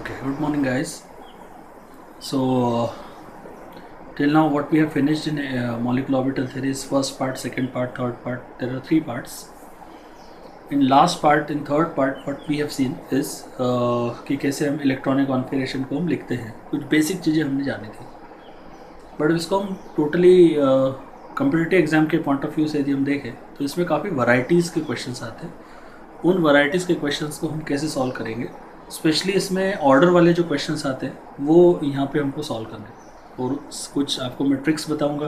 Okay, good morning, guys. So, till now, what we have finished in molecular orbital theory is first part, second part, third part. There are three parts. In last part, in third part, what we have seen is कि कैसे हम electronic configuration को हम लिखते हैं. कुछ basic चीज़ें हमने जानी थी, बट इसको हम टोटली कम्पिटिटिव एग्ज़ाम के पॉइंट ऑफ व्यू से यदि हम देखें तो इसमें काफ़ी वैरायटीज़ के क्वेश्चंस आते हैं. उन वैरायटीज़ के क्वेश्चंस को हम कैसे सॉल्व करेंगे, स्पेशली इसमें ऑर्डर वाले जो क्वेश्चंस आते हैं वो यहाँ पे हमको सॉल्व करने हैं. और कुछ आपको मैं ट्रिक्स बताऊँगा,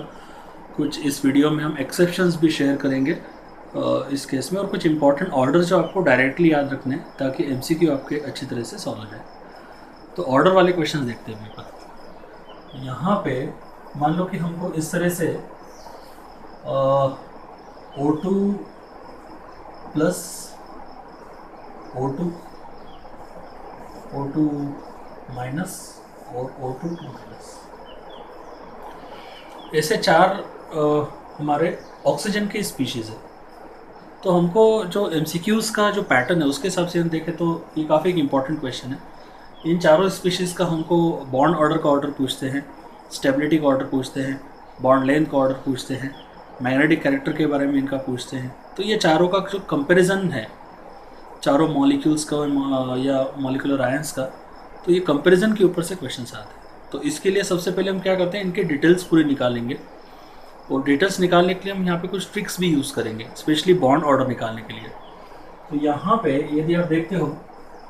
कुछ इस वीडियो में हम एक्सेप्शंस भी शेयर करेंगे इस केस में, और कुछ इंपॉर्टेंट ऑर्डर जो आपको डायरेक्टली याद रखने हैं ताकि एमसीक्यू आपके अच्छी तरह से सॉल्व हो जाए. तो ऑर्डर वाले क्वेश्चन देखते हैं मेरे पास. यहाँ पे मान लो कि हमको इस तरह से O2 प्लस O2 माइनस और O2 माइनस, ऐसे चार हमारे ऑक्सीजन की स्पीशीज़ है. तो हमको जो एमसीक्यूज़ का जो पैटर्न है उसके हिसाब से हम देखें तो ये काफ़ी एक इम्पॉर्टेंट क्वेश्चन है. इन चारों स्पीशीज़ का हमको बॉन्ड ऑर्डर का ऑर्डर पूछते हैं, स्टेबिलिटी का ऑर्डर पूछते हैं, बॉन्ड लेंथ का ऑर्डर पूछते हैं, मैग्नेटिक कैरेक्टर के बारे में इनका पूछते हैं. तो ये चारों का जो कंपैरिजन है, चारों मॉलिक्यूल्स का या मॉलिक्यूलर आयंस का, तो ये कंपैरिजन के ऊपर से क्वेश्चंस आते हैं. तो इसके लिए सबसे पहले हम क्या करते हैं, इनके डिटेल्स पूरी निकालेंगे. और डिटेल्स निकालने के लिए हम यहाँ पे कुछ ट्रिक्स भी यूज़ करेंगे, स्पेशली बॉन्ड ऑर्डर निकालने के लिए. तो यहाँ पे यदि आप देखते हो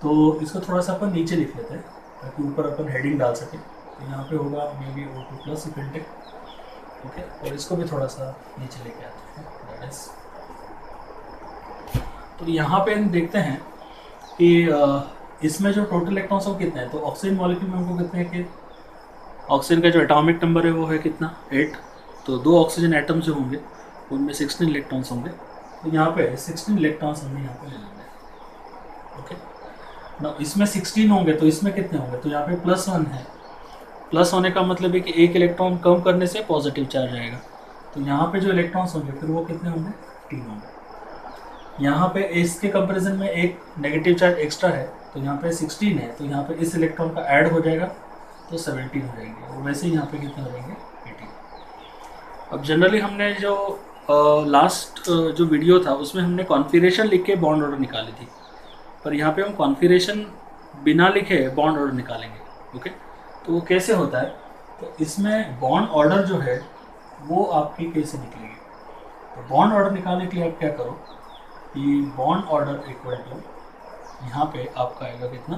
तो इसको थोड़ा सा अपन नीचे लिख लेते हैं ताकि ऊपर अपन हेडिंग डाल सकें. तो यहाँ पे होगा मे बी O2 प्लस इफेंटेक. ओके, और इसको भी थोड़ा सा नीचे लेके आते हैं, दैट इज. तो यहाँ पे हम देखते हैं कि इसमें जो टोटल इलेक्ट्रॉन्स वो कितने हैं. तो ऑक्सीजन मॉलिक्यूल में हमको कितने हैं कि ऑक्सीजन का जो एटॉमिक नंबर है वो है कितना, 8. तो दो ऑक्सीजन एटम्स जो होंगे उनमें 16 इलेक्ट्रॉन्स होंगे. तो यहाँ पे 16 इलेक्ट्रॉन्स हमने यहाँ पे ले लेंगे. ओके ना, इसमें 16 होंगे तो इसमें कितने होंगे, तो यहाँ पे +1 है. प्लस होने का मतलब है कि एक इलेक्ट्रॉन कम करने से पॉजिटिव चार्ज आएगा. तो यहाँ पे जो इलेक्ट्रॉन्स होंगे फिर वो कितने होंगे, 3 होंगे. यहाँ पे इसके कंपैरिजन में एक नेगेटिव चार्ज एक्स्ट्रा है तो यहाँ पे 16 है, तो यहाँ पे इस इलेक्ट्रॉन का ऐड हो जाएगा तो 17 हो जाएंगे. और वैसे ही यहाँ पे कितने हो जाएंगे, 18. अब जनरली हमने जो लास्ट जो वीडियो था उसमें हमने कॉन्फ़िगरेशन लिख के बॉन्ड ऑर्डर निकाली थी, पर यहाँ पे हम कॉन्फ़िगरेशन बिना लिखे बॉन्ड ऑर्डर निकालेंगे. ओके, तो वो कैसे होता है, तो इसमें बॉन्ड ऑर्डर जो है वो आपकी कैसे निकलेगी. तो बॉन्ड ऑर्डर निकालने के लिए आप क्या करो कि बॉन्ड ऑर्डर इक्वल टू यहाँ पे आपका आएगा कितना,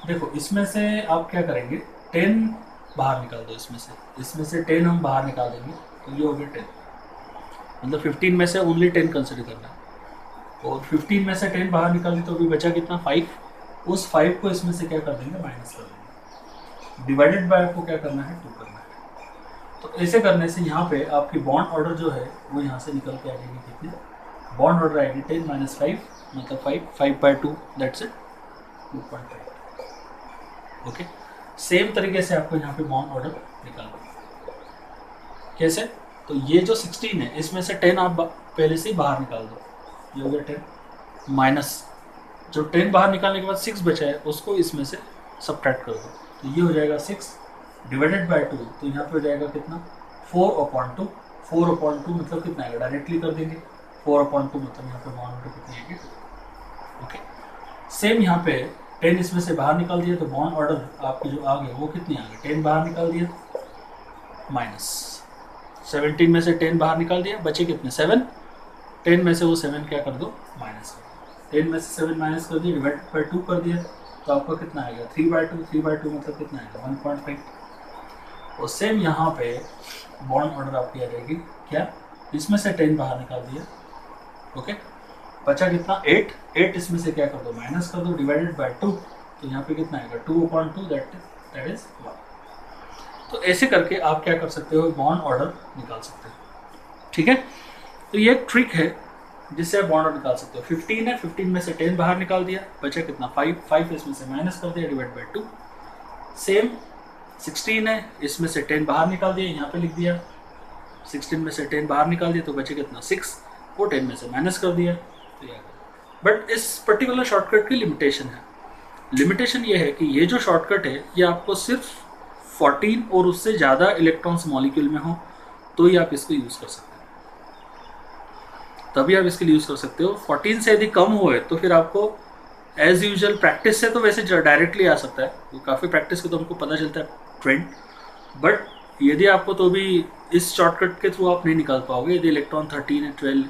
देखो इसमें से आप क्या करेंगे, 10 बाहर निकाल दो. इसमें से 10 हम बाहर निकाल देंगे तो ये हो गया 10. मतलब 15 में से ओनली 10 कंसिडर करना है. और 15 में से 10 बाहर निकाल दी तो अभी बचा कितना, 5. उस 5 को इसमें से क्या कर देंगे, माइनस कर देंगे. डिवाइडेड बाय आपको क्या करना है, 2 करना है. तो ऐसे करने से यहाँ पे आपकी बॉन्ड ऑर्डर जो है वो यहाँ से निकल के आ जाएगी कितनी, बॉन्ड ऑर्डर आएगी 10 - 5 मतलब 5/2, दैट्स इट, 2.5. ओके, सेम तरीके से आपको यहाँ पे बॉन्ड ऑर्डर निकालना. कैसे, तो ये जो 16 है इसमें से 10 आप पहले से ही बाहर निकाल दो. ये हो गया 10 माइनस जो 10 बाहर निकालने के बाद 6 बचा है उसको इसमें से सब्ट्रैक्ट कर दो. तो ये हो जाएगा 6 डिवाइडेड बाय 2. तो यहाँ पे हो जाएगा कितना, 4/2. 4/2 मतलब कितना आएगा, डायरेक्टली कर देंगे. 4/2 मतलब यहाँ पे बॉन्ड ऑर्डर कितनी आएगी. ओके, सेम यहाँ पे 10 इसमें से बाहर निकाल दिया तो बॉन्ड ऑर्डर आपके जो आ गए वो कितने आ गए, 10 बाहर निकाल दिया माइनस 17 में से 10 बाहर निकाल दिया, बचे कितने, 7. 10 में से वो 7 क्या कर दो, माइनस कर दो. 10 में से 7 माइनस कर दिया, डिवाइड बाय 2 कर दिया तो आपका कितना आएगा, 3/2. 3/2 मतलब कितना आएगा, 1.5. और सेम यहाँ पे बॉन्ड ऑर्डर आपकी आ जाएगी क्या, इसमें से 10 बाहर निकाल दिया. ओके, बचा कितना, 8. 8 इसमें से क्या कर दो, माइनस कर दो, डिवाइडेड बाय 2. तो यहाँ पे कितना आएगा, 2/2, दैट इज 1. तो ऐसे करके आप क्या कर सकते हो, बॉन्ड ऑर्डर निकाल सकते हो. ठीक है, तो ये एक ट्रिक है जिससे आप बॉन्ड ऑर्डर निकाल सकते हो. 15 है, 15 में से 10 बाहर निकाल दिया, बचा कितना, 5 इसमें से माइनस कर दिया, डिवाइड बाय 2. सेम 16 है, इसमें से 10 बाहर निकाल दिया, यहाँ पे लिख दिया. 16 में से 10 बाहर निकाल दिया तो बचे कितना, 6. वो 10 में से माइनस कर दिया. बट इस पर्टिकुलर शॉर्टकट की लिमिटेशन है. लिमिटेशन ये है कि ये जो शॉर्टकट है ये आपको सिर्फ 14 और उससे ज़्यादा इलेक्ट्रॉन्स मॉलिक्यूल में हो तो ही आप इसको यूज़ कर सकते हो, तभी आप इसके लिए यूज़ कर सकते हो। 14 से यदि कम हुए तो फिर आपको एज यूजल प्रैक्टिस से तो वैसे डायरेक्टली आ सकता है, वो काफ़ी प्रैक्टिस के तो हमको पता चलता है ट्रेंड, बट यदि आपको तो भी इस शॉर्टकट के थ्रू आप नहीं निकाल पाओगे यदि इलेक्ट्रॉन 13 या 12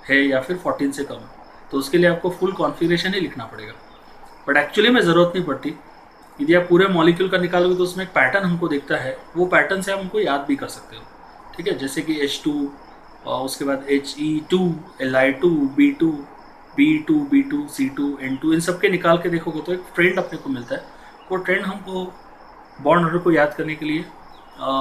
है या फिर 14 से कम है, तो उसके लिए आपको फुल कॉन्फ़िगरेशन ही लिखना पड़ेगा। बट एक्चुअली में ज़रूरत नहीं पड़ती, यदि आप पूरे मॉलिक्यूल का निकालोगे तो उसमें एक पैटर्न हमको दिखता है, वो पैटर्न से आप उनको याद भी कर सकते हो, ठीक है। जैसे कि H2 और उसके बाद He2, Li2, B2, B2, B2, C2, N2, इन सब के निकाल के देखोगे तो एक ट्रेंड अपने को मिलता है। वो ट्रेंड हमको बॉन्ड ऑर्डर को याद करने के लिए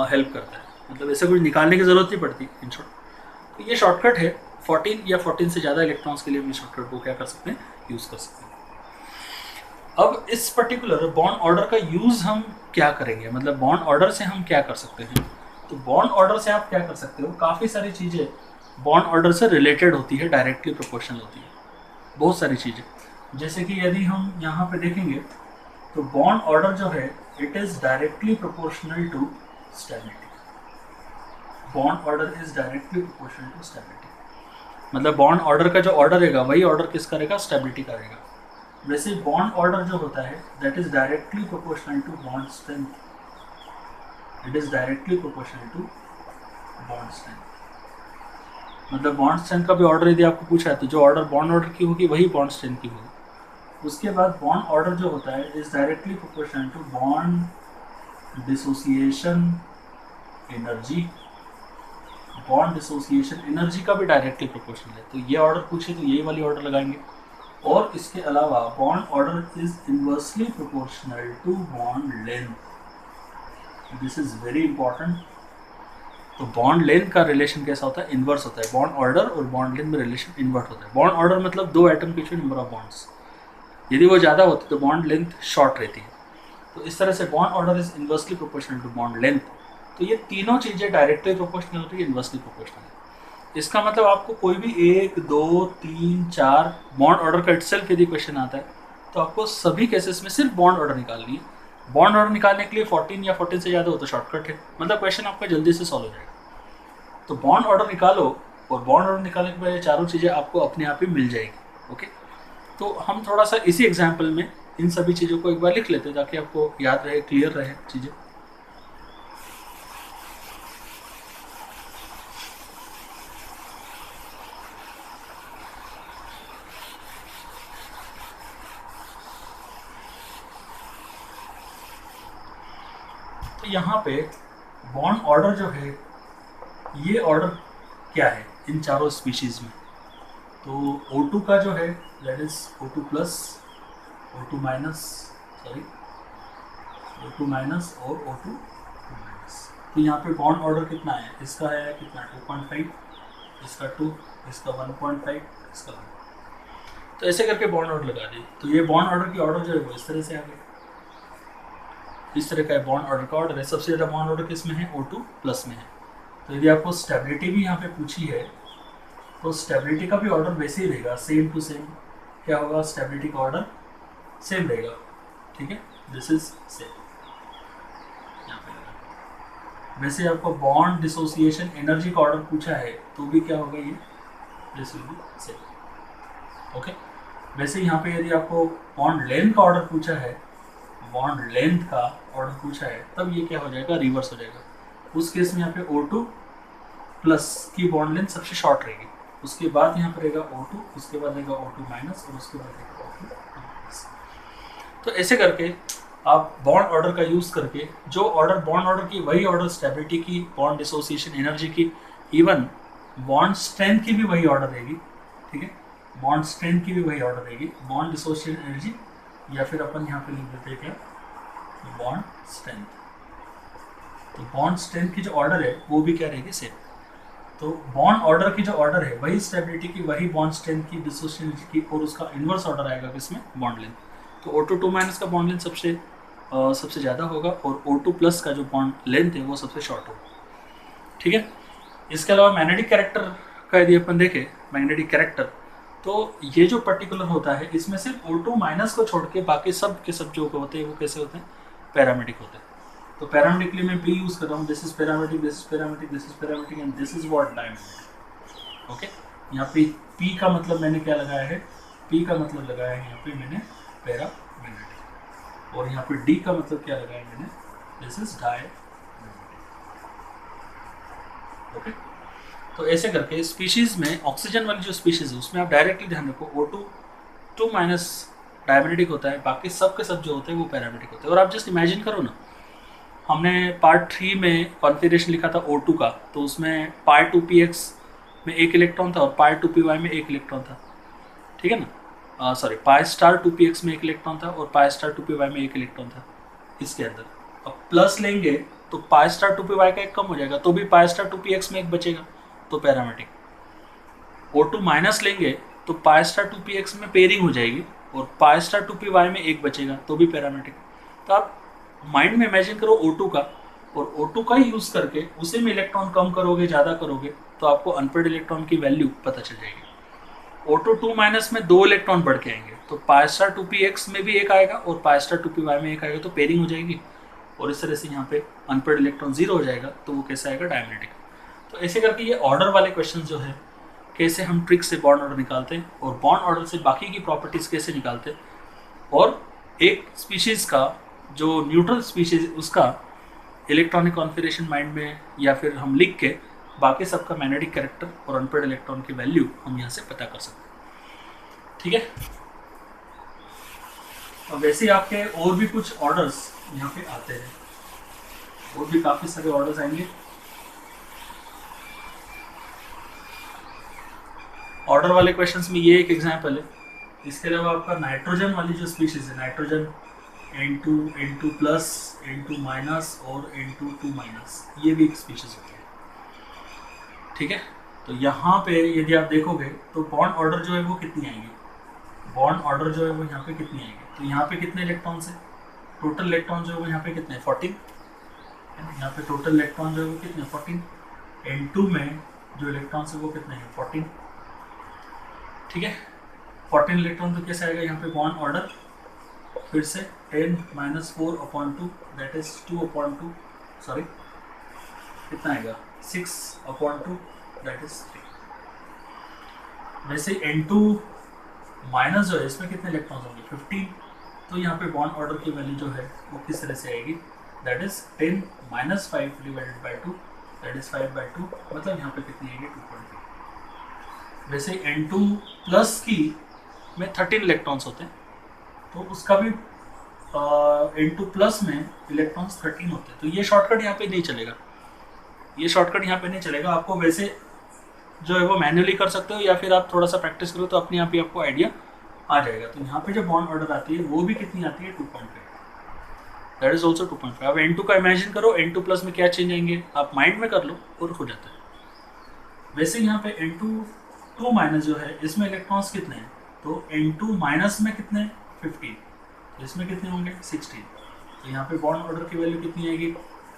हेल्प करता है, मतलब ऐसा कुछ निकालने की ज़रूरत नहीं पड़ती इन शॉर्ट। तो ये शॉर्टकट है 14 या 14 से ज़्यादा इलेक्ट्रॉन्स के लिए हम इस शॉर्टकट को क्या कर सकते हैं, यूज़ कर सकते हैं। अब इस पर्टिकुलर बॉन्ड ऑर्डर का यूज़ हम क्या करेंगे, मतलब बॉन्ड ऑर्डर से हम क्या कर सकते हैं। तो बॉन्ड ऑर्डर से आप क्या कर सकते हो, काफ़ी सारी चीज़ें बॉन्ड ऑर्डर से रिलेटेड होती है, डायरेक्टली प्रोपोर्शनल होती है बहुत सारी चीज़ें। जैसे कि यदि हम यहाँ पे देखेंगे तो बॉन्ड ऑर्डर जो है it is directly proportional to stability. Bond order is directly proportional to stability, मतलब बॉन्ड ऑर्डर का जो ऑर्डर रहेगा वही ऑर्डर किसका रहेगा, स्टेबिलिटी का रहेगा। वैसे बॉन्ड ऑर्डर जो होता है that is directly proportional to bond strength, it is directly proportional to bond strength. मतलब बॉन्ड स्ट्रेंथ का भी ऑर्डर यदि आपको पूछा है तो जो ऑर्डर बॉन्ड ऑर्डर की होगी वही बॉन्ड स्ट्रेंथ की होगी। उसके बाद बॉन्ड ऑर्डर जो होता है is directly proportional to bond dissociation energy. Bond dissociation energy का भी डायरेक्टली प्रोपोर्शनल है, तो ये ऑर्डर पूछे तो यही वाली ऑर्डर लगाएंगे। और इसके अलावा bond order is inversely proportional to bond length, this is very important. तो बॉन्ड लेंथ का रिलेशन कैसा होता है, इनवर्स होता है। बॉन्ड ऑर्डर और बॉन्ड लेंथ में रिलेशन इन्वर्ट होता है। बॉन्ड ऑर्डर मतलब दो एटम के बीच नंबर ऑफ बॉन्ड्स, यदि वो ज़्यादा होते तो बॉन्ड लेंथ शॉर्ट रहती है। तो इस तरह से bond order is inversely proportional to bond length. तो ये तीनों चीज़ें डायरेक्टली प्रोपोर्शनल होती है, इनवर्सली प्रोपोर्शनल है। इसका मतलब आपको कोई भी 1, 2, 3, 4 बॉन्ड ऑर्डर का इटसेल्फ यदि क्वेश्चन आता है तो आपको सभी केसेस में सिर्फ बॉन्ड ऑर्डर निकालनी है। बॉन्ड ऑर्डर निकालने के लिए 14 या 14 से ज़्यादा हो तो शॉर्टकट है, मतलब क्वेश्चन आपका जल्दी से सॉल्व हो जाएगा। तो बॉन्ड ऑर्डर निकालो और बॉन्ड ऑर्डर निकालने के बाद ये चारों चीज़ें आपको अपने आप ही मिल जाएगी। ओके, तो हम थोड़ा सा इसी एग्जाम्पल में इन सभी चीज़ों को एक बार लिख लेते हैं ताकि आपको याद रहे, क्लियर रहे चीज़ें। तो यहाँ पे बॉन्ड ऑर्डर जो है ये ऑर्डर क्या है इन चारों स्पीशीज़ में। तो O2 का जो है that is O2 plus, O2 minus, sorry O2 minus और O2 माइनस। तो यहाँ पे बॉन्ड ऑर्डर कितना है, इसका है कितना 2.5, इसका 2, इसका 1.5, इसका 1। तो ऐसे करके बॉन्ड ऑर्डर लगा दी। तो ये बॉन्ड ऑर्डर की ऑर्डर जो है वो इस तरह से आ गई, इस तरह का है बॉन्ड ऑर्डर का ऑर्डर है। सबसे ज़्यादा बॉन्ड ऑर्डर किस में है, O2 प्लस में है। तो यदि आपको स्टेबिलिटी भी यहाँ पे पूछी है तो स्टेबिलिटी का भी ऑर्डर वैसे ही रहेगा, सेम टू सेम। क्या होगा, स्टेबिलिटी का ऑर्डर सेम रहेगा, ठीक है, दिस इज सेम। यहाँ पे वैसे आपको बॉन्ड डिसोसिएशन एनर्जी का ऑर्डर पूछा है तो भी क्या होगा, ये this will be same. Okay, वैसे यहाँ पे यदि आपको बॉन्ड लेंथ का ऑर्डर पूछा है, बॉन्ड लेंथ का ऑर्डर पूछा है, तब ये क्या हो जाएगा, रिवर्स हो जाएगा। उस केस में यहाँ पे O2 प्लस की बॉन्ड लेंथ सबसे शॉर्ट रहेगी, उसके बाद यहाँ पर रहेगा O2, उसके बाद रहेगा O2 माइनस और उसके बाद रहेगा O2 माइनस। तो ऐसे करके आप बॉन्ड ऑर्डर का यूज़ करके जो ऑर्डर बॉन्ड ऑर्डर की वही ऑर्डर स्टेबिलिटी की, बॉन्ड डिसोसिएशन एनर्जी की, इवन बॉन्ड स्ट्रेंथ की भी वही ऑर्डर रहेगी, ठीक है, बॉन्ड स्ट्रेंथ की भी वही ऑर्डर रहेगी, बॉन्ड डिसोसिएशन एनर्जी या फिर अपन यहाँ पे लिख देते हैं क्या, बॉन्ड स्ट्रेंथ। तो बॉन्ड स्ट्रेंथ की जो ऑर्डर है वो भी क्या रहेगी, सेम। तो बॉन्ड ऑर्डर की जो ऑर्डर है वही स्टेबिलिटी की, वही बॉन्ड स्ट्रेंथ की, डिसोसिएशन की, और उसका इन्वर्स ऑर्डर आएगा किसमें, बॉन्ड लेंथ। तो O2 2 माइनस का बॉन्ड लेंथ सबसे ज़्यादा होगा और O2 प्लस का जो बॉन्ड लेंथ है वो सबसे शॉर्ट होगा, ठीक है। इसके अलावा मैग्नेटिक कैरेक्टर का यदि अपन देखें, मैग्नेटिक कैरेक्टर तो ये जो पर्टिकुलर होता है इसमें सिर्फ O2 माइनस को छोड़ के बाकी सब के सब जो होते हैं वो कैसे होते हैं, पैरामेडिक होते हैं। तो पैरामेडिक के लिए मैं P यूज़ कर रहा हूँ, this is paramagnetic, this is paramagnetic, this is paramagnetic and this is what, diamagnetic. Okay, यहाँ पे P का मतलब मैंने क्या लगाया है, P का मतलब लगाया है यहाँ पे मैंने पैरामेडिक, और यहाँ पे D का मतलब क्या लगाया है मैंने, दिस इज डायमेडिक। ओके, तो ऐसे करके स्पीशीज में ऑक्सीजन वाली जो स्पीशीज है उसमें आप डायरेक्टली ध्यान रखो O2 2 माइनस डायमेडिक होता है, बाकी सब के सब जो होते हैं वो पैरामेडिक होते हैं। और आप जस्ट इमेजिन करो ना, हमने पार्ट 3 में कॉन्फिगरेशन लिखा था O2 का, तो उसमें पाई 2px में एक इलेक्ट्रॉन था और पाई 2py में एक इलेक्ट्रॉन था, ठीक है ना, सॉरी पाई स्टार 2px में एक इलेक्ट्रॉन था और पाई स्टार 2py में एक इलेक्ट्रॉन था इसके अंदर। अब प्लस लेंगे तो पाई स्टार 2py का एक कम हो जाएगा, तो भी पाई स्टार 2px में एक बचेगा, तो पैरामेडिक। O2 माइनस लेंगे तो पाई स्टार 2px में पेयरिंग हो जाएगी और पाई स्टार 2py में एक बचेगा, तो भी पैरामेडिक। तो आप माइंड में इमेजिन करो O2 का, और O2 का ही यूज़ करके उसी में इलेक्ट्रॉन कम करोगे, ज़्यादा करोगे, तो आपको अनपेड इलेक्ट्रॉन की वैल्यू पता चल जाएगी। O2 2 माइनस में 2 इलेक्ट्रॉन बढ़ के आएंगे, तो पाई स्टार 2px में भी एक आएगा और पाई स्टार 2py में एक आएगा, तो पेयरिंग हो जाएगी, और इस तरह से यहाँ पे अनपेड इलेक्ट्रॉन 0 हो जाएगा, तो वो कैसा आएगा, डायमेडिक। तो ऐसे करके ये ऑर्डर वाले क्वेश्चन जो है, कैसे हम ट्रिक से बॉन्ड ऑर्डर निकालते हैं और बॉन्ड ऑर्डर से बाकी की प्रॉपर्टीज़ कैसे निकालते हैं, और एक स्पीशीज़ का जो न्यूट्रल स्पीशीज उसका इलेक्ट्रॉनिक कॉन्फिगरेशन माइंड में या फिर हम लिख के बाकी सबका मैग्नेटिक कैरेक्टर और अनपेड इलेक्ट्रॉन की वैल्यू हम यहाँ से पता कर सकते हैं, ठीक है। और वैसे ही आपके और भी कुछ ऑर्डर्स यहाँ पे आते हैं, और भी काफ़ी सारे ऑर्डर्स आएंगे। ऑर्डर वाले क्वेश्चंस में ये एक एग्जांपल है। इसके अलावा आपका नाइट्रोजन वाली जो स्पीशीज है, nitrogen N2, N2 plus, N2 minus और N2 2 माइनस, ये भी एक स्पीशीज होती है, ठीक है। तो यहाँ पे यदि आप देखोगे तो बॉन्ड ऑर्डर जो है वो कितनी आएंगी, बॉन्ड ऑर्डर जो है वो यहाँ पे कितनी आएंगी, तो यहाँ पे कितने इलेक्ट्रॉन्स है, टोटल इलेक्ट्रॉन जो है वो यहाँ पे कितने, 14, यहाँ पे टोटल इलेक्ट्रॉन जो है वो कितने, 14, N2 में जो इलेक्ट्रॉन्स है वो कितने हैं, 14, ठीक है। 14 इलेक्ट्रॉन तो कैसे आएगा यहाँ पे बॉन्ड ऑर्डर, फिर से 10 माइनस 4/2 दैट इज 2/2, सॉरी कितना आएगा, 6/2 दैट इज 3। वैसे N2 माइनस जो है इसमें कितने इलेक्ट्रॉन्स होंगे, 15, तो यहाँ पे बॉन्ड ऑर्डर की वैल्यू जो है वो किस तरह से आएगी, that is 10 minus 5 divided by 2 that is 5/2, मतलब यहाँ पे कितनी आएगी, 2.3। वैसे N2 प्लस की में 13 इलेक्ट्रॉन्स होते हैं, तो उसका भी N2 प्लस में इलेक्ट्रॉन्स 13 होते हैं, तो ये शॉर्टकट यहाँ पे नहीं चलेगा, ये शॉर्टकट यहाँ पे नहीं चलेगा। आपको वैसे जो है वो मैन्युअली कर सकते हो या फिर आप थोड़ा सा प्रैक्टिस करो तो अपने आप ही आपको आइडिया आ जाएगा। तो यहाँ पे जो बॉन्ड ऑर्डर आती है वो भी कितनी आती है, 2.5, दैट इज ऑल्सो 2.5। अब N2 का इमेजिन करो, N2 प्लस में क्या चेंज आएंगे, आप माइंड में कर लो और हो जाता है। वैसे यहाँ पे N2 2 माइनस जो है इसमें इलेक्ट्रॉन्स कितने हैं, तो N2 माइनस में कितने, 15, तो इसमें कितने होंगे, 16, तो यहाँ पे बॉन्ड ऑर्डर की वैल्यू कितनी आएगी,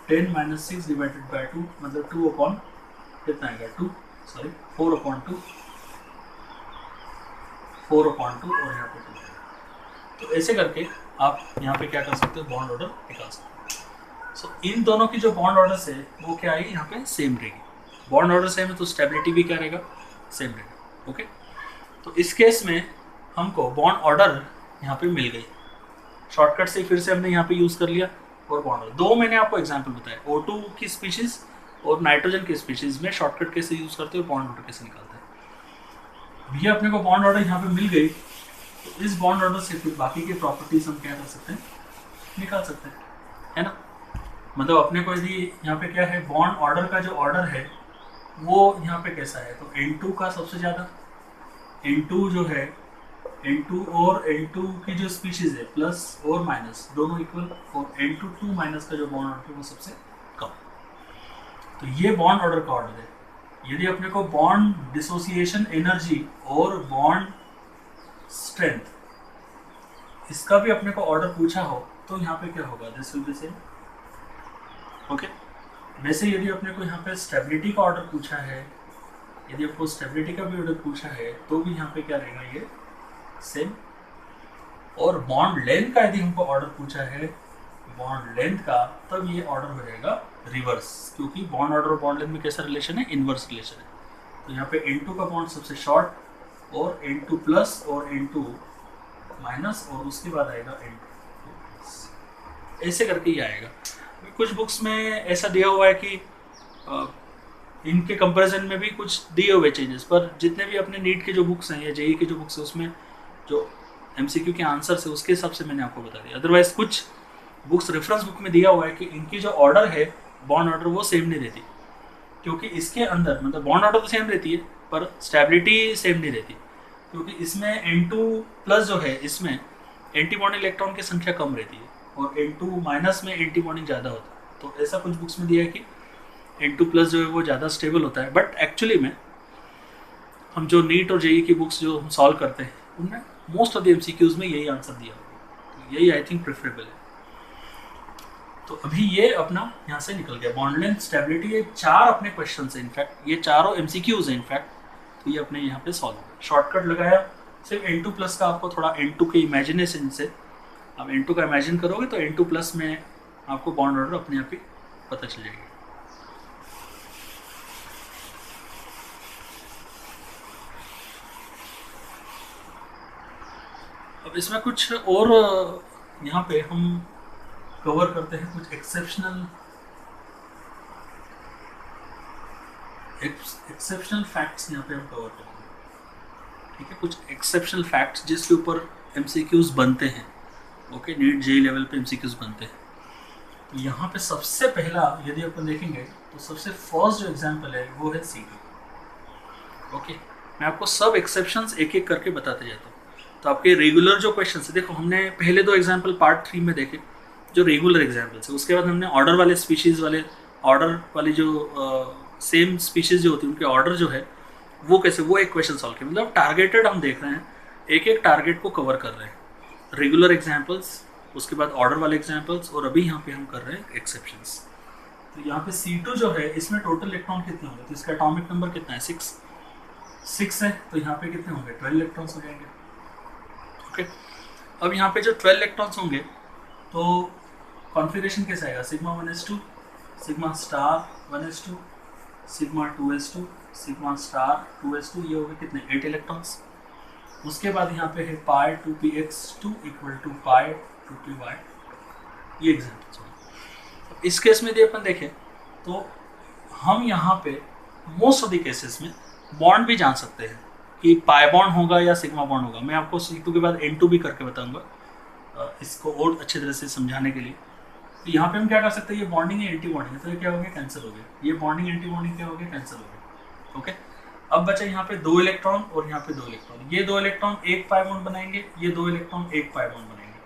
10 माइनस 6 डिवाइडेड बाई 2, मतलब 2 अपॉन कितना आएगा, 4/2, 4/2 और यहाँ पे 2। तो ऐसे करके आप यहाँ पे क्या कर सकते हो, बॉन्ड ऑर्डर निकाल सकते हो। सो इन दोनों की जो बॉन्ड ऑर्डर है वो क्या आएगी, यहाँ पे सेम रहेगी, बॉन्ड ऑर्डर सेम है तो स्टेबिलिटी भी क्या रहेगा, सेम रहेगा, ओके। तो इस केस में हमको बॉन्ड ऑर्डर यहाँ पे मिल गई, शॉर्टकट से फिर से हमने यहाँ पे यूज़ कर लिया। और बॉन्ड ऑर्डर दो मैंने आपको एग्जांपल बताया, O2 की स्पीशीज और नाइट्रोजन की स्पीशीज में शॉर्टकट कैसे यूज़ करते हो, बॉन्ड ऑर्डर कैसे निकालते हैं। भैया अपने को बॉन्ड ऑर्डर यहाँ पे मिल गई, तो इस बॉन्ड ऑर्डर से फिर बाकी की प्रॉपर्टीज हम क्या कर सकते हैं, निकाल सकते हैं, है ना। मतलब अपने को यदि यहाँ पे क्या है, बॉन्ड ऑर्डर का जो ऑर्डर है वो यहाँ पे कैसा है, तो N2 का सबसे ज़्यादा, N2 जो है, N2 और N2 की जो स्पीशीज है प्लस और माइनस दोनों इक्वल, और N2 2 माइनस का जो बॉन्ड ऑर्डर है वो सबसे कम। तो ये बॉन्ड ऑर्डर का ऑर्डर है। यदि अपने को बॉन्ड डिसोसिएशन एनर्जी और बॉन्ड स्ट्रेंथ इसका भी अपने को ऑर्डर पूछा हो तो यहाँ पे क्या होगा, this will be same, okay. वैसे यदि अपने को यहाँ पे स्टेबिलिटी का ऑर्डर पूछा है यदि आपको स्टेबिलिटी का भी ऑर्डर पूछा है तो भी यहाँ पे क्या रहेगा, ये सेम। और बॉन्ड लेंथ का यदि हमको ऑर्डर पूछा है, बॉन्ड लेंथ का, तब ये ऑर्डर हो जाएगा रिवर्स, क्योंकि बॉन्ड ऑर्डर और बॉन्ड लेंथ में कैसा रिलेशन है, इनवर्स रिलेशन है। तो यहाँ पे N2 का बॉन्ड सबसे शॉर्ट और N2 प्लस और N2 माइनस और उसके बाद आएगा N2, ऐसे करके ही आएगा। कुछ बुक्स में ऐसा दिया हुआ है कि इनके कंपैरिजन में भी कुछ दिए हुए चेंजेस, पर जितने भी अपने नीट के जो बुक्स हैं या जेई के जो बुक्स हैं उसमें जो एमसीक्यू के आंसर है उसके हिसाब से मैंने आपको बता दिया। अदरवाइज कुछ बुक्स रेफरेंस बुक में दिया हुआ है कि इनकी जो ऑर्डर है बॉन्ड ऑर्डर वो सेम नहीं रहती, क्योंकि इसके अंदर मतलब बॉन्ड ऑर्डर तो सेम रहती है पर स्टेबिलिटी सेम नहीं रहती, क्योंकि इसमें N2 प्लस जो है इसमें एंटी बॉन्डिंग इलेक्ट्रॉन की संख्या कम रहती है और N2 माइनस में एंटी बॉन्डिंग ज़्यादा होता है। तो ऐसा कुछ बुक्स में दिया है कि N2 प्लस जो है वो ज़्यादा स्टेबल होता है, बट एक्चुअली में हम जो नीट और जेई की बुक्स जो हम सॉल्व करते हैं उनमें मोस्ट ऑफ द एमसीक्यूज में यही आंसर दिया होगा, तो यही आई थिंक प्रेफरेबल है। तो अभी ये अपना यहाँ से निकल गया बॉन्ड लेंथ, स्टेबिलिटी, ये 4 अपने क्वेश्चन है, इनफैक्ट ये चारों एमसीक्यूज हैं इनफैक्ट, तो ये अपने यहाँ पे सॉल्व हो गया। शॉर्टकट लगाया, सिर्फ N2 प्लस का आपको थोड़ा N2 के इमेजिनेशन से, आप N2 का इमेजिन करोगे तो N2 प्लस में आपको बॉन्ड ऑर्डर अपने आप ही पता चल जाएगी। अब इसमें कुछ और यहाँ पे हम कवर करते हैं कुछ एक्सेप्शनल फैक्ट्स यहाँ पे हम कवर करते हैं, ठीक है। कुछ एक्सेप्शनल फैक्ट्स जिसके ऊपर एमसीक्यूज बनते हैं, ओके, नीट जेई लेवल पे एमसीक्यूज बनते हैं। तो यहाँ पे सबसे पहला यदि अपन देखेंगे तो सबसे फर्स्ट जो एग्जांपल है वो है C2, ओके। मैं आपको सब एक्सेप्शंस एक एक करके बताते जाता हूँ। तो आपके रेगुलर जो क्वेश्चन है, देखो हमने पहले 2 एग्जाम्पल पार्ट 3 में देखे जो रेगुलर एग्जाम्पल्स है, उसके बाद हमने ऑर्डर वाले स्पीशीज़ वाले, ऑर्डर वाली जो सेम स्पीशीज़ जो होती है उनके ऑर्डर जो है वो कैसे, वो एक क्वेश्चन सॉल्व किया, मतलब टारगेटेड हम देख रहे हैं, एक एक टारगेट को कवर कर रहे हैं। रेगुलर एग्जाम्पल्स, उसके बाद ऑर्डर वाले एग्जाम्पल्स, और अभी यहाँ पे हम कर रहे हैं एक्सेप्शंस। तो यहाँ पे C2 जो है इसमें टोटल इलेक्ट्रॉन कितने होंगे, तो इसका एटॉमिक नंबर कितना है, 6 है, तो यहाँ पे कितने होंगे, 12 इलेक्ट्रॉन्स हो जाएंगे, ओके। अब यहाँ पे जो 12 इलेक्ट्रॉन्स होंगे तो कॉन्फ़िगरेशन कैसा आएगा, sigma 1s2, sigma star 1s2, sigma 2s2, sigma star 2s2, ये हो गए कितने, 8 इलेक्ट्रॉन्स। उसके बाद यहाँ पे है पाई 2px2 equal to pi 2py, ये एग्जाम्पल्स होंगे। इस केस में यदि अपन देखें तो हम यहाँ पे मोस्ट ऑफ द केसेस में बॉन्ड भी जान सकते हैं कि पाई बॉन्ड होगा या सिग्मा बॉन्ड होगा। मैं आपको C2 के बाद N2 भी करके बताऊंगा इसको और अच्छे तरह से समझाने के लिए। तो यहाँ पे हम क्या कर सकते हैं, ये बॉन्डिंग है, एंटी बॉन्डिंग है, तो ये क्या हो गया, कैंसिल हो गया, ये बॉन्डिंग एंटी बॉन्डिंग क्या हो गया, कैंसिल हो गया, ओके। अब बचा यहाँ पे 2 इलेक्ट्रॉन और यहाँ पे 2 इलेक्ट्रॉन, ये 2 इलेक्ट्रॉन एक पाई बॉन्ड बनाएंगे, ये 2 इलेक्ट्रॉन एक पाई बॉन्ड बनाएंगे।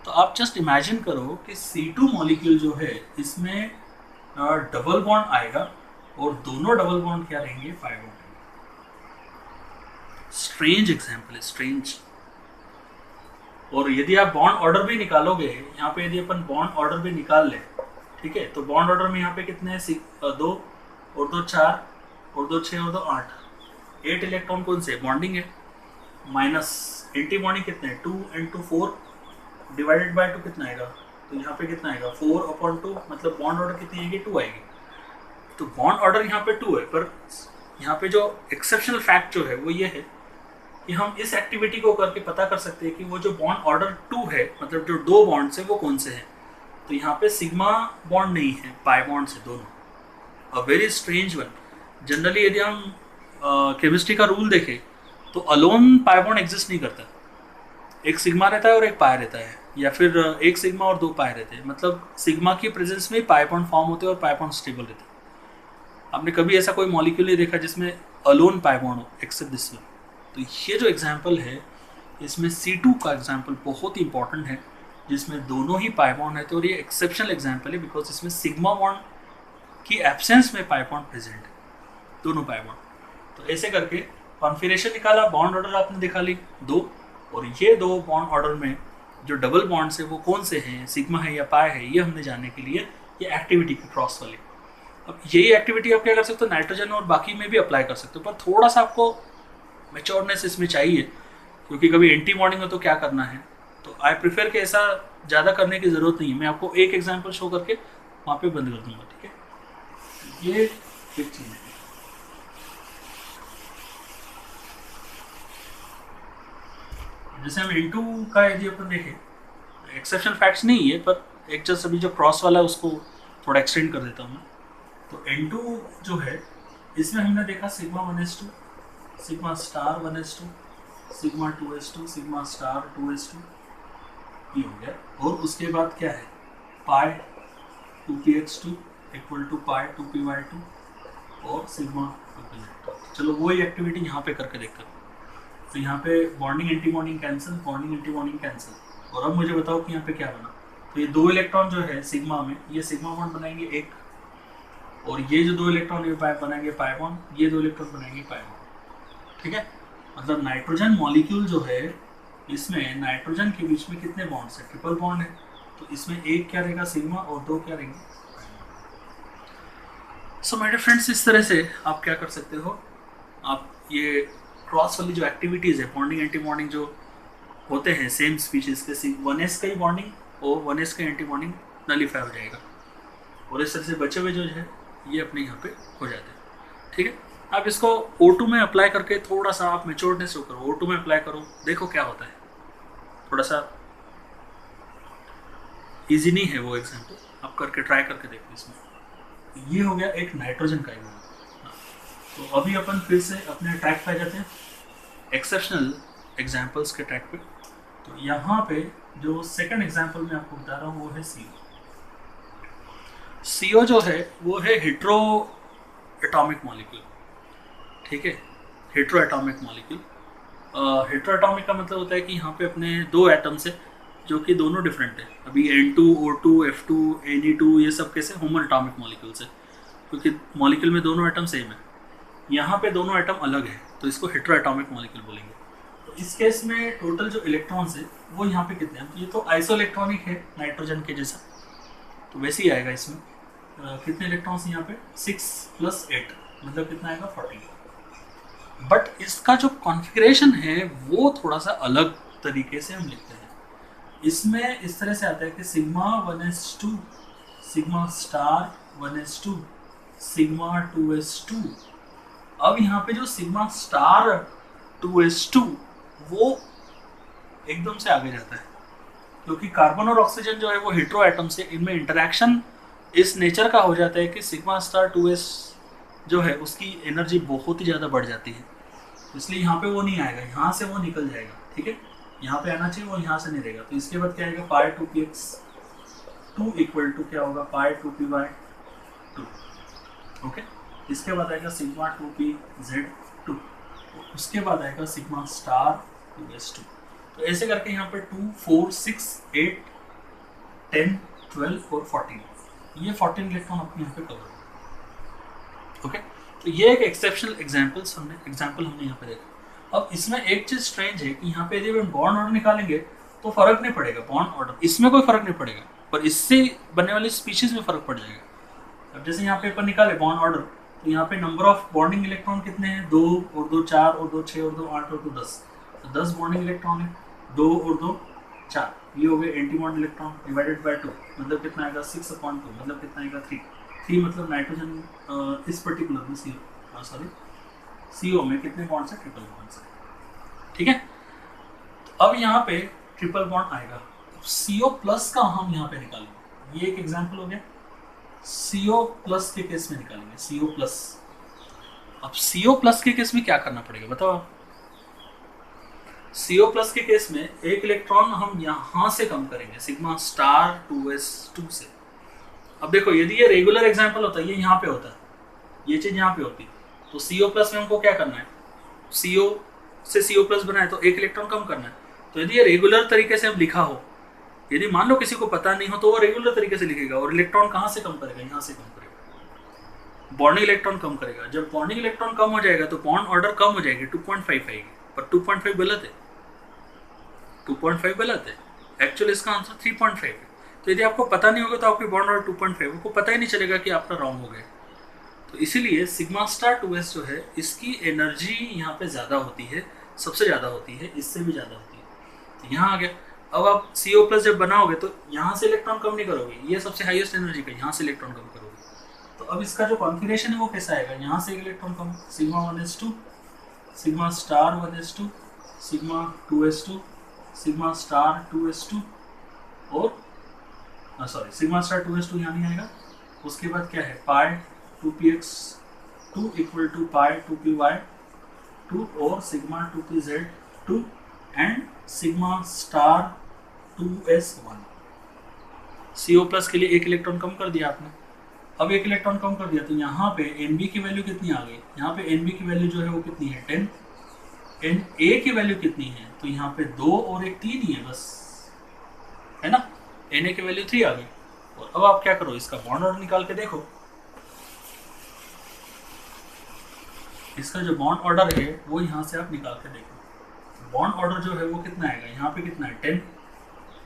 तो आप जस्ट इमेजिन करो कि C2 मॉलिक्यूल जो है इसमें डबल बॉन्ड आएगा और दोनों डबल बॉन्ड क्या रहेंगे, पाई बॉन्ड। स्ट्रेंज एग्जाम्पल है, स्ट्रेंज। और यदि आप बॉन्ड ऑर्डर भी निकालोगे, यहाँ पे यदि अपन बॉन्ड ऑर्डर भी निकाल ले, ठीक है, तो बॉन्ड ऑर्डर में यहाँ पे कितने हैं, 2 और 2 4 और 2 6 और 2 8, 8 इलेक्ट्रॉन कौन से, बॉन्डिंग है, माइनस एंटी बॉन्डिंग कितने हैं, 2 into 4 डिवाइडेड बाय 2 कितना आएगा, तो यहाँ पे कितना आएगा, 4/2, मतलब बॉन्ड ऑर्डर कितनी आएगी, 2 आएगी। तो बॉन्ड ऑर्डर यहाँ पे 2 है, पर यहाँ पे जो एक्सेप्शनल फैक्ट जो है वो ये है कि हम इस एक्टिविटी को करके पता कर सकते हैं कि वो जो बॉन्ड ऑर्डर 2 है, मतलब जो 2 बॉन्ड्स है वो कौन से हैं। तो यहाँ पे सिग्मा बॉन्ड नहीं है, पाई बॉन्ड है दोनों। A very strange one. Generally यदि हम केमिस्ट्री का रूल देखें तो अलोन पाई बॉन्ड एग्जिस्ट नहीं करता, एक सिग्मा रहता है और एक पाई रहता है, या फिर एक सिग्मा और 2 पाई रहते हैं, मतलब सिग्मा की प्रेजेंस में पाई बॉन्ड फॉर्म होते हैं और पाई बॉन्ड स्टेबल रहते हैं। आपने कभी ऐसा कोई मॉलिक्यूल नहीं देखा जिसमें अलोन पाई बॉन्ड हो एक्सेप्ट दिस वन। तो ये जो एग्जाम्पल है इसमें C2 का एग्जाम्पल बहुत ही इंपॉर्टेंट है, जिसमें दोनों ही पाई बॉन्ड है। तो ये एक्सेप्शनल एग्जाम्पल है बिकॉज इसमें सिग्मा बॉन्ड की एब्सेंस में पाई बॉन्ड प्रेजेंट है, दोनों पाई बॉन्ड। तो ऐसे करके कॉन्फिगरेशन निकाला, बॉन्ड ऑर्डर आपने दिखा ली 2, और ये 2 बॉन्ड ऑर्डर में जो डबल बॉन्ड्स है वो कौन से हैं, सिग्मा है या पाई है, ये हमने जानने के लिए ये एक्टिविटी की क्रॉस वाली अब यही एक्टिविटी आप क्या कर सकते हो नाइट्रोजन और बाकी में भी अप्लाई कर सकते हो, पर थोड़ा सा आपको मेच्योरनेस इसमें चाहिए, क्योंकि कभी एंटी बॉन्डिंग हो तो क्या करना है। तो आई प्रिफर कि ऐसा ज़्यादा करने की ज़रूरत नहीं है। मैं आपको एक एग्जांपल शो करके वहाँ पे बंद कर दूंगा, ठीक है। ये एक चीज़ है। जैसे हम इंटू का यदि अपन देखें, एक्सेप्शनल फैक्ट्स नहीं है, पर एक जस्ट अभी जो क्रॉस वाला है उसको थोड़ा एक्सटेंड कर देता हूँ मैं। तो N2 जो है इसमें हमने देखा sigma 1s2, sigma star 1s2, sigma 2s2, sigma star 2s2, ये हो गया। और उसके बाद क्या है, पाई 2px2 equal to pi 2py2 और सिग्मा 2pz2। चलो वही एक्टिविटी यहाँ पे करके देखते हैं। तो यहाँ पे bonding anti bonding cancel, bonding anti bonding cancel. और अब मुझे बताओ कि यहाँ पे क्या बना। तो ये 2 इलेक्ट्रॉन जो है सिग्मा में, ये सिग्मा बॉन्ड बनाएंगे एक, और ये जो 2 इलेक्ट्रॉन ये बनाएंगे पाई बॉन्ड, ये 2 इलेक्ट्रॉन बनाएंगे पाई बॉन्ड, ठीक है। मतलब नाइट्रोजन मॉलिक्यूल जो है इसमें नाइट्रोजन के बीच में कितने बॉन्ड्स है, ट्रिपल बॉन्ड है। तो इसमें एक क्या रहेगा सिग्मा और 2 क्या रहेंगे। सो माय डियर फ्रेंड्स, इस तरह से आप क्या कर सकते हो, आप ये क्रॉस वाली जो एक्टिविटीज़ है, बॉन्डिंग एंटी बॉन्डिंग जो होते हैं सेम स्पीशीज के, 1s का ही बॉन्डिंग और 1s का एंटी बॉन्डिंग नलीफाई हो जाएगा, और इस तरह से बचे हुए जो है ये अपने यहाँ पे हो जाते हैं, ठीक है। आप इसको O2 में अप्लाई करके थोड़ा सा आप मेच्योर्डनेस शो करो, O2 में अप्लाई करो, देखो क्या होता है। थोड़ा सा इजी नहीं है वो एग्जाम्पल, आप करके ट्राई करके देखो। इसमें ये हो गया एक नाइट्रोजन का एग्जाम्पल। तो अभी अपन फिर से अपने ट्रैक पे जाते हैं, एक्सेप्शनल एग्जाम्पल्स के ट्रैक पे। तो यहाँ पे जो सेकंड एग्जाम्पल मैं आपको बता रहा हूँ वो है CO। CO जो है वो है हेट्रो एटॉमिक मॉलिक्यूल, ठीक है, hetero atomic molecule. Hetero atomic का मतलब होता है कि यहाँ पे अपने 2 एटम्स है जो कि दोनों डिफरेंट है। अभी N2, O2, F2, Ne2 ये सब कैसे होमो एटॉमिक मॉलिक्यूल्स है, क्योंकि मॉलिक्यूल में दोनों एटम सेम है। यहाँ पे दोनों एटम अलग है तो इसको हेट्रो एटॉमिक मॉलिक्यूल बोलेंगे। तो इस केस में टोटल जो इलेक्ट्रॉन्स है वो यहाँ पे कितने हैं, ये तो आइसोइलेक्ट्रॉनिक है नाइट्रोजन के जैसा, तो वैसे ही आएगा इसमें। कितने इलेक्ट्रॉन्स यहाँ पे 6 + 8 मतलब कितना आएगा 40। बट इसका जो कॉन्फ़िगरेशन है वो थोड़ा सा अलग तरीके से हम लिखते हैं। इसमें इस तरह से आता है कि sigma 1s2, sigma star 1s2, sigma 2s2। अब यहाँ पे जो सिग्मा स्टार 2s2 वो एकदम से आगे जाता है, क्योंकि कार्बन और ऑक्सीजन जो है वो हेट्रो एटम से, इनमें इंटरेक्शन इस नेचर का हो जाता है कि सिग्मा स्टार 2s जो है उसकी एनर्जी बहुत ही ज़्यादा बढ़ जाती है, इसलिए यहाँ पे वो नहीं आएगा, यहाँ से वो निकल जाएगा, ठीक है। यहाँ पे आना चाहिए, वो यहाँ से नहीं रहेगा। तो इसके बाद क्या आएगा, पाई 2px2 इक्वल टू क्या होगा, पाई 2py2, ओके। इसके बाद आएगा सिग्मा 2pz2, उसके बाद आएगा सिग्मा स्टार 2s2। तो ऐसे करके यहाँ पे 2, 4, 6, 8, 10, 12 और 14, ये 14 इलेक्ट्रॉन अपने यहाँ पे कवर हो, ओके। तो ये एक एक्सेप्शनल एग्जाम्पल हमने यहाँ पे देखा। अब इसमें एक चीज़ स्ट्रेंज है कि यहाँ पे यदि हम बॉन्ड ऑर्डर निकालेंगे तो फर्क नहीं पड़ेगा, बॉन्ड ऑर्डर इसमें कोई फर्क नहीं पड़ेगा, पर इससे बनने वाली स्पीशीज में फर्क पड़ जाएगा। अब जैसे यहाँ पे अपन निकाले बॉन्ड ऑर्डर, तो यहाँ पे नंबर ऑफ बॉन्डिंग इलेक्ट्रॉन कितने हैं, 2 और 2 4 और 2 6 और 2 8 और 2 10, तो 10 बॉन्डिंग इलेक्ट्रॉन है, 2 और 2 4, ये हो गए anti bond electron divided by 2, मतलब कितना आएगा 6/2, मतलब कितना आएगा 3 मतलब नाइट्रोजन इस पर्टिकुलर में CO में कितने बॉन्ड्स है, ट्रिपल बॉन्ड्स है, ठीक है। तो अब यहाँ पे ट्रिपल बॉन्ड आएगा, CO+ का हम यहाँ पे निकालेंगे, ये एक एग्जांपल हो गया। CO+ के केस में निकालेंगे CO+। अब CO+ के केस में क्या करना पड़ेगा बताओ। CO+ के केस में एक इलेक्ट्रॉन हम यहाँ से कम करेंगे, सिग्मा स्टार 2s2 से। अब देखो यदि ये रेगुलर एग्जांपल होता है, ये यहाँ पे होता है, ये चीज यहाँ पे होती, तो CO+ में हमको क्या करना है, CO से CO+ बनाए तो एक इलेक्ट्रॉन कम करना है। तो यदि ये रेगुलर तरीके से अब लिखा हो, यदि मान लो किसी को पता नहीं हो तो वो रेगुलर तरीके से लिखेगा, और इलेक्ट्रॉन कहाँ से कम करेगा, यहाँ से कम करेगा, बॉन्डिंग इलेक्ट्रॉन कम करेगा। जब बॉन्डिंग इलेक्ट्रॉन कम हो जाएगा तो बॉन्ड ऑर्डर कम हो जाएगी, 2.5 आएगी, पर 2.5 गलत है, 2.5 गलत है, एक्चुअली इसका आंसर 3.5 है। तो यदि आपको पता नहीं होगा तो आपकी बॉन्ड ऑर्डर 2.5, आपको पता ही नहीं चलेगा कि आपका रॉन्ग हो गया। तो इसीलिए सिग्मा स्टार 2s जो है इसकी एनर्जी यहाँ पे ज़्यादा होती है, सबसे ज़्यादा होती है, इससे भी ज़्यादा होती है। तो यहाँ आ गया। अब आप CO प्लस जब बनाओगे तो यहाँ से इलेक्ट्रॉन कम नहीं करोगे, ये सबसे हाईएस्ट एनर्जी का, यहाँ से इलेक्ट्रॉन कम करोगे। तो अब इसका जो कॉन्फिगरेशन है वो कैसा आएगा, यहाँ से एक इलेक्ट्रॉन कम, sigma 1s2, sigma star 1s2, sigma 2s2, sigma star 2s2 और सॉरी सिग्मा स्टार 2s2 यहाँ नहीं आएगा। उसके बाद क्या है, पाई 2px2 equal to pi 2py2 और sigma 2pz2 and sigma star 2s1। CO plus के लिए एक इलेक्ट्रॉन कम कर दिया आपने। अब एक इलेक्ट्रॉन कम कर दिया तो यहाँ पे Nb की वैल्यू कितनी आ गई, यहाँ पे Nb की वैल्यू जो है वो कितनी है 10, Na की वैल्यू कितनी है, तो यहाँ पे 2 और एक 3 ही है बस, है ना। Na की वैल्यू 3 आ गई। और अब आप क्या करो, इसका बॉन्ड ऑर्डर निकाल के देखो। इसका जो बॉन्ड ऑर्डर है वो यहाँ से आप निकाल के देखो। बॉन्ड ऑर्डर जो है वो कितना आएगा, यहाँ पे कितना है 10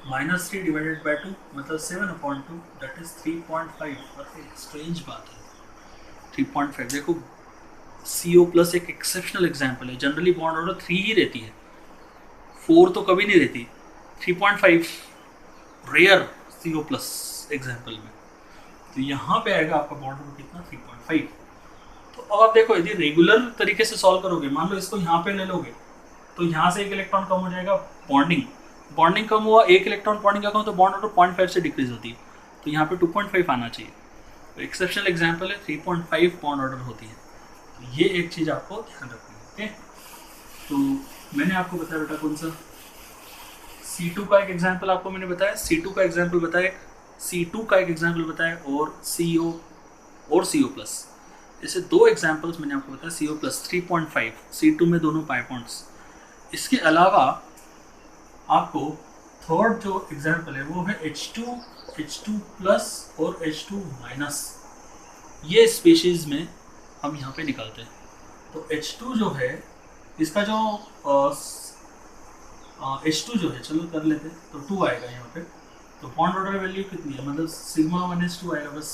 -3 डिवाइडेड बाय 2 मतलब 7/2 दैट इज 3.5। स्ट्रेंज बात है 3.5। देखो CO प्लस एक एक्सेप्शनल एग्जाम्पल है, जनरली बॉन्ड ऑर्डर 3 ही रहती है, 4 तो कभी नहीं रहती। 3.5 रेयर CO प्लस एग्जाम्पल में। तो यहाँ पे आएगा आपका बॉन्ड ऑर्डर कितना 3.5। तो अब आप देखो यदि रेगुलर तरीके से सॉल्व करोगे, मान लो इसको यहाँ पे ले लोगे तो यहाँ से एक इलेक्ट्रॉन कम हो जाएगा, बॉन्डिंग कम हुआ, एक इलेक्ट्रॉन बॉन्डिंग का कम तो बॉन्ड ऑर्डर 0.5 से डिक्रीज होती है, तो यहाँ पे 2.5 आना चाहिए। तो एक्सेप्शनल एग्जाम्पल है 3.5 बॉन्ड ऑर्डर होती है। तो ये एक चीज़ आपको ध्यान रखनी है। ओके, तो मैंने आपको बताया बेटा कौन सा C2 का एक एग्जाम्पल आपको मैंने बताया, C2 का एग्जाम्पल बताया, C2 का एक एग्जाम्पल बताया और CO और CO प्लस, ऐसे 2 एग्जाम्पल्स मैंने आपको बताया। CO प्लस 3.5, C2 में दोनों पाई बॉन्ड्स। इसके अलावा आपको थर्ड जो एग्जाम्पल है वो है H2 प्लस और H2 माइनस, ये स्पीशीज में हम यहाँ पे निकालते हैं। तो H2 जो है इसका जो H2 जो है, चलो कर लेते हैं, तो 2 आएगा यहाँ पे। तो बॉन्ड ऑर्डर वैल्यू कितनी है, मतलब सिग्मा 1s2 आएगा बस।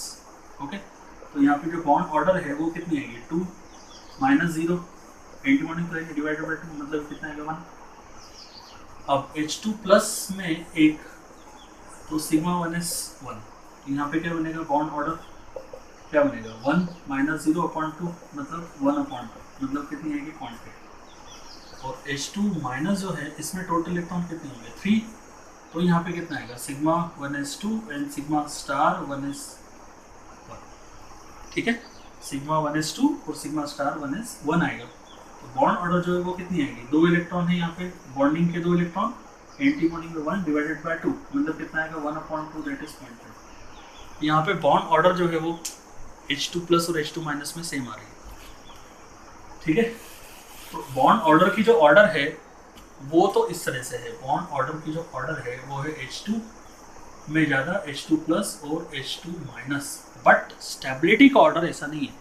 ओके, तो यहाँ पे जो बॉन्ड ऑर्डर है वो कितनी आएगी 2 -0 एंटी बॉन्डिंग करेंगे डिवाइडेड बाय 2 मतलब कितना आएगा 1। अब H2 प्लस में एक, तो सिग्मा 1s1, यहाँ पे क्या बनेगा बॉन्ड ऑर्डर क्या बनेगा 1 -0/2 मतलब 1/2 मतलब कितनी आएगी क्वांटिटी। और H2 माइनस जो है इसमें टोटल इलेक्ट्रॉन कितने होंगे 3, तो यहाँ पे कितना आएगा sigma 1s2 and sigma star 1s1। ठीक है, सिग्मा 1s2 और सिग्मा स्टार 1s1 आएगा। तो बॉन्ड ऑर्डर जो है वो कितनी आएगी, 2 इलेक्ट्रॉन है यहाँ पे, बॉन्डिंग के 2 इलेक्ट्रॉन, एंटी बॉन्डिंग में 1 डिवाइडेड बाय 2 मतलब कितना आएगा 1/2 दैट इज 0.5। यहाँ पे बॉन्ड ऑर्डर जो है वो H2 प्लस और H2 माइनस में सेम आ रही है। ठीक है, तो बॉन्ड ऑर्डर की जो ऑर्डर है वो तो इस तरह से है, बॉन्ड ऑर्डर की जो ऑर्डर है वो है H2 में ज़्यादा H2 प्लस और H2 माइनस, बट स्टेबिलिटी का ऑर्डर ऐसा नहीं है।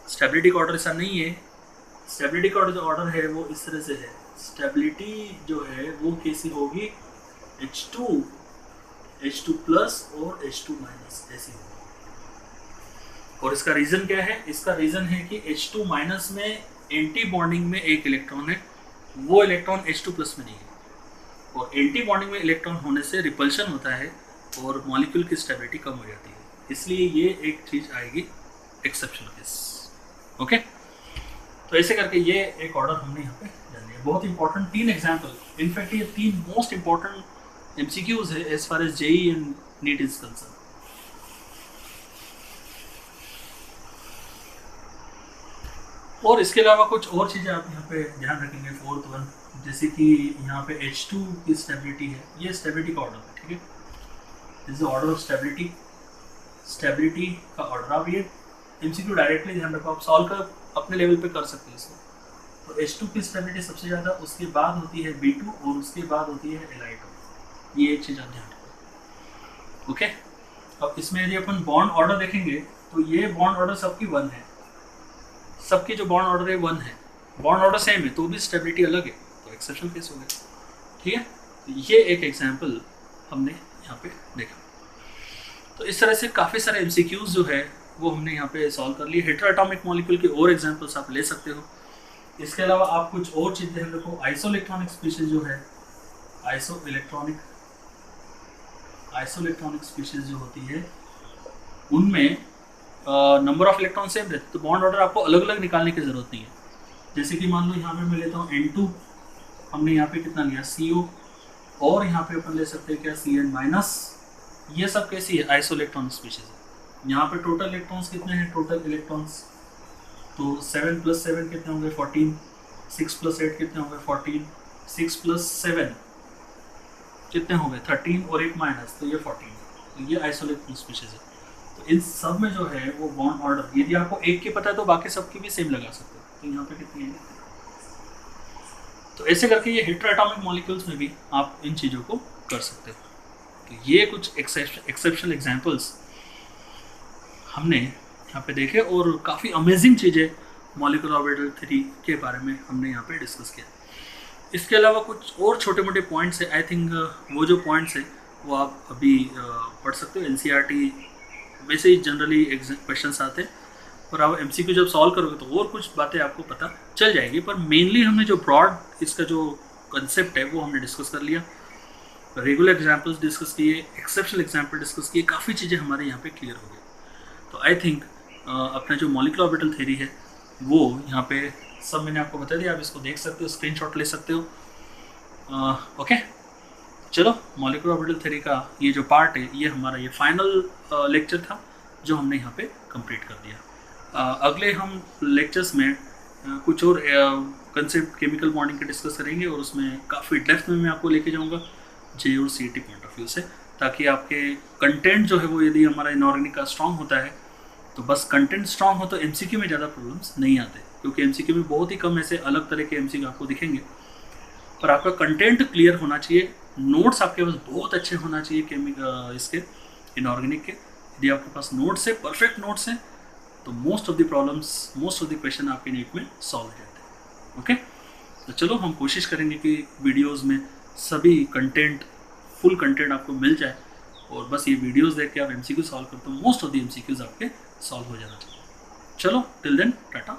स्टेबिलिटी का ऑर्डर ऐसा नहीं है, स्टेबिलिटी का जो ऑर्डर है वो इस तरह से है। स्टेबिलिटी जो है वो कैसी होगी, H2 प्लस और H2 माइनस ऐसी होगी। और इसका रीज़न क्या है, इसका रीज़न है कि H2 माइनस में एंटी बॉन्डिंग में एक इलेक्ट्रॉन है, वो इलेक्ट्रॉन H2 प्लस में नहीं है, और एंटी बॉन्डिंग में इलेक्ट्रॉन होने से रिपल्शन होता है और मॉलिक्यूल की स्टेबिलिटी कम हो जाती है, इसलिए ये एक चीज़ आएगी एक्सेप्शनल केस। ओके, तो ऐसे करके ये एक ऑर्डर हमने यहाँ पे जान लिया। बहुत इंपॉर्टेंट 3 एग्जाम्पल, इनफैक्ट ये 3 मोस्ट इंपॉर्टेंट MCQs है as far as JEE and NEET is concern. और इसके अलावा कुछ और चीज़ें आप यहाँ पे ध्यान रखेंगे 4th वन, जैसे कि यहाँ पे H2 की स्टेबिलिटी है, ये स्टेबिलिटी का ऑर्डर है। ठीक है, this is order of stability का ऑर्डर। आप ये MCQ डायरेक्टली ध्यान रखो, आप सॉल्व कर अपने लेवल पे कर सकते हैं इसको। तो H2 की स्टेबिलिटी सबसे ज़्यादा, उसके बाद होती है B2 और उसके बाद होती है Li2। ये एक चीज़ आप ध्यान रखो। ओके, अब इसमें यदि अपन बॉन्ड ऑर्डर देखेंगे तो ये बॉन्ड ऑर्डर सबकी 1 है, सबकी जो बॉन्ड ऑर्डर है 1 है, बॉन्ड ऑर्डर सेम है तो भी स्टेबिलिटी अलग है, तो एक्सेप्शन केस हो गया। ठीक है, तो ये एक एग्जांपल हमने यहाँ पे देखा। तो इस तरह से काफ़ी सारे MCQs जो है वो हमने यहाँ पे सॉल्व कर ली। हेटेरोएटॉमिक मॉलिक्यूल के और एग्जांपल्स आप ले सकते हो। इसके अलावा आप कुछ और चीज़ें हम देखो, आइसोइलेक्ट्रॉनिक स्पीशीज जो है, आइसोइलेक्ट्रॉनिक स्पीशीज जो होती है उनमें नंबर ऑफ इलेक्ट्रॉन सेम रहते, तो बॉन्ड ऑर्डर आपको अलग अलग निकालने की जरूरत नहीं है। जैसे कि मान लो यहाँ पे मैं लेता हूँ N2, हमने यहाँ पे कितना लिया CO, और यहाँ पे अपन ले सकते हैं क्या CN माइनस। ये सब कैसी है, आइसोइलेक्ट्रॉनिक स्पीशीज है। यहाँ पे टोटल इलेक्ट्रॉन्स कितने हैं, टोटल इलेक्ट्रॉन्स तो 7 + 7 कितने होंगे 14, 6 + 8 कितने होंगे 14, 6 + 7 कितने होंगे 13 और एक माइनस, तो ये 14। तो ये आइसोइलेक्ट्रॉनिक स्पीशीज है। तो इन सब में जो है वो बॉन्ड ऑर्डर, यदि आपको एक की पता है तो बाकी सबकी भी सेम लगा सकते हो। तो यहाँ पे कितनी है, तो ऐसे करके ये हेटेरोएटॉमिक मॉलिक्यूल्स में भी आप इन चीज़ों को कर सकते हो। तो ये कुछ एक्सेप्शनल एग्जांपल्स हमने यहाँ पे देखे और काफ़ी अमेजिंग चीज़ें मॉलिक्यूलर ऑर्बिटल थ्योरी के बारे में हमने यहाँ पे डिस्कस किया। इसके अलावा कुछ और छोटे मोटे पॉइंट्स है, आई थिंक वो जो पॉइंट्स है वो आप अभी पढ़ सकते हो। NCERT वैसे ही जनरली क्वेश्चंस आते हैं, और आप MCQ जब सॉल्व करोगे तो और कुछ बातें आपको पता चल जाएगी। पर मेनली हमने जो ब्रॉड इसका जो कंसेप्ट है वो हमने डिस्कस कर लिया, रेगुलर एग्जाम्पल्स डिस्कस किए, एक्सेप्शनल एग्जाम्पल डिस्कस किए, काफ़ी चीज़ें हमारे यहाँ पे क्लियर हो गई। तो आई थिंक अपना जो मॉलिक्यूलर ऑर्बिटल थ्योरी है वो यहाँ पे सब मैंने आपको बता दिया। आप इसको देख सकते हो, स्क्रीनशॉट ले सकते हो। ओके, चलो मॉलिक्यूलर ऑर्बिटल थ्योरी का ये जो पार्ट है ये हमारा ये फाइनल लेक्चर था जो हमने यहाँ पे कंप्लीट कर दिया। अगले हम लेक्चर्स में कुछ और कंसेप्ट केमिकल बॉन्डिंग के डिस्कस करेंगे, और उसमें काफ़ी डेप्थ में मैं आपको लेके जाऊँगा JEE और CET पॉइंट ऑफ व्यू से, ताकि आपके कंटेंट जो है वो यदि हमारा इनऑर्गेनिक का स्ट्रॉन्ग होता है तो बस कंटेंट स्ट्रॉन्ग हो तो MCQ में ज़्यादा प्रॉब्लम्स नहीं आते, क्योंकि MCQ में बहुत ही कम ऐसे अलग तरह के MCQ आपको दिखेंगे। पर आपका कंटेंट क्लियर होना चाहिए, नोट्स आपके पास बहुत अच्छे होना चाहिए इसके इनऑर्गेनिक के। यदि आपके पास नोट्स है, परफेक्ट नोट्स हैं, तो most of the problems, most of the question आपके नीट में सॉल्व हो जाते हैं। ओके, तो चलो हम कोशिश करेंगे कि वीडियोज़ में सभी कंटेंट, फुल कंटेंट आपको मिल जाए, और बस ये वीडियोस देख के आप MCQ सॉल्व करते हो, मोस्ट ऑफ द MCQs आपके सॉल्व हो जाना चाहिए। चलो टिल देन टाटा।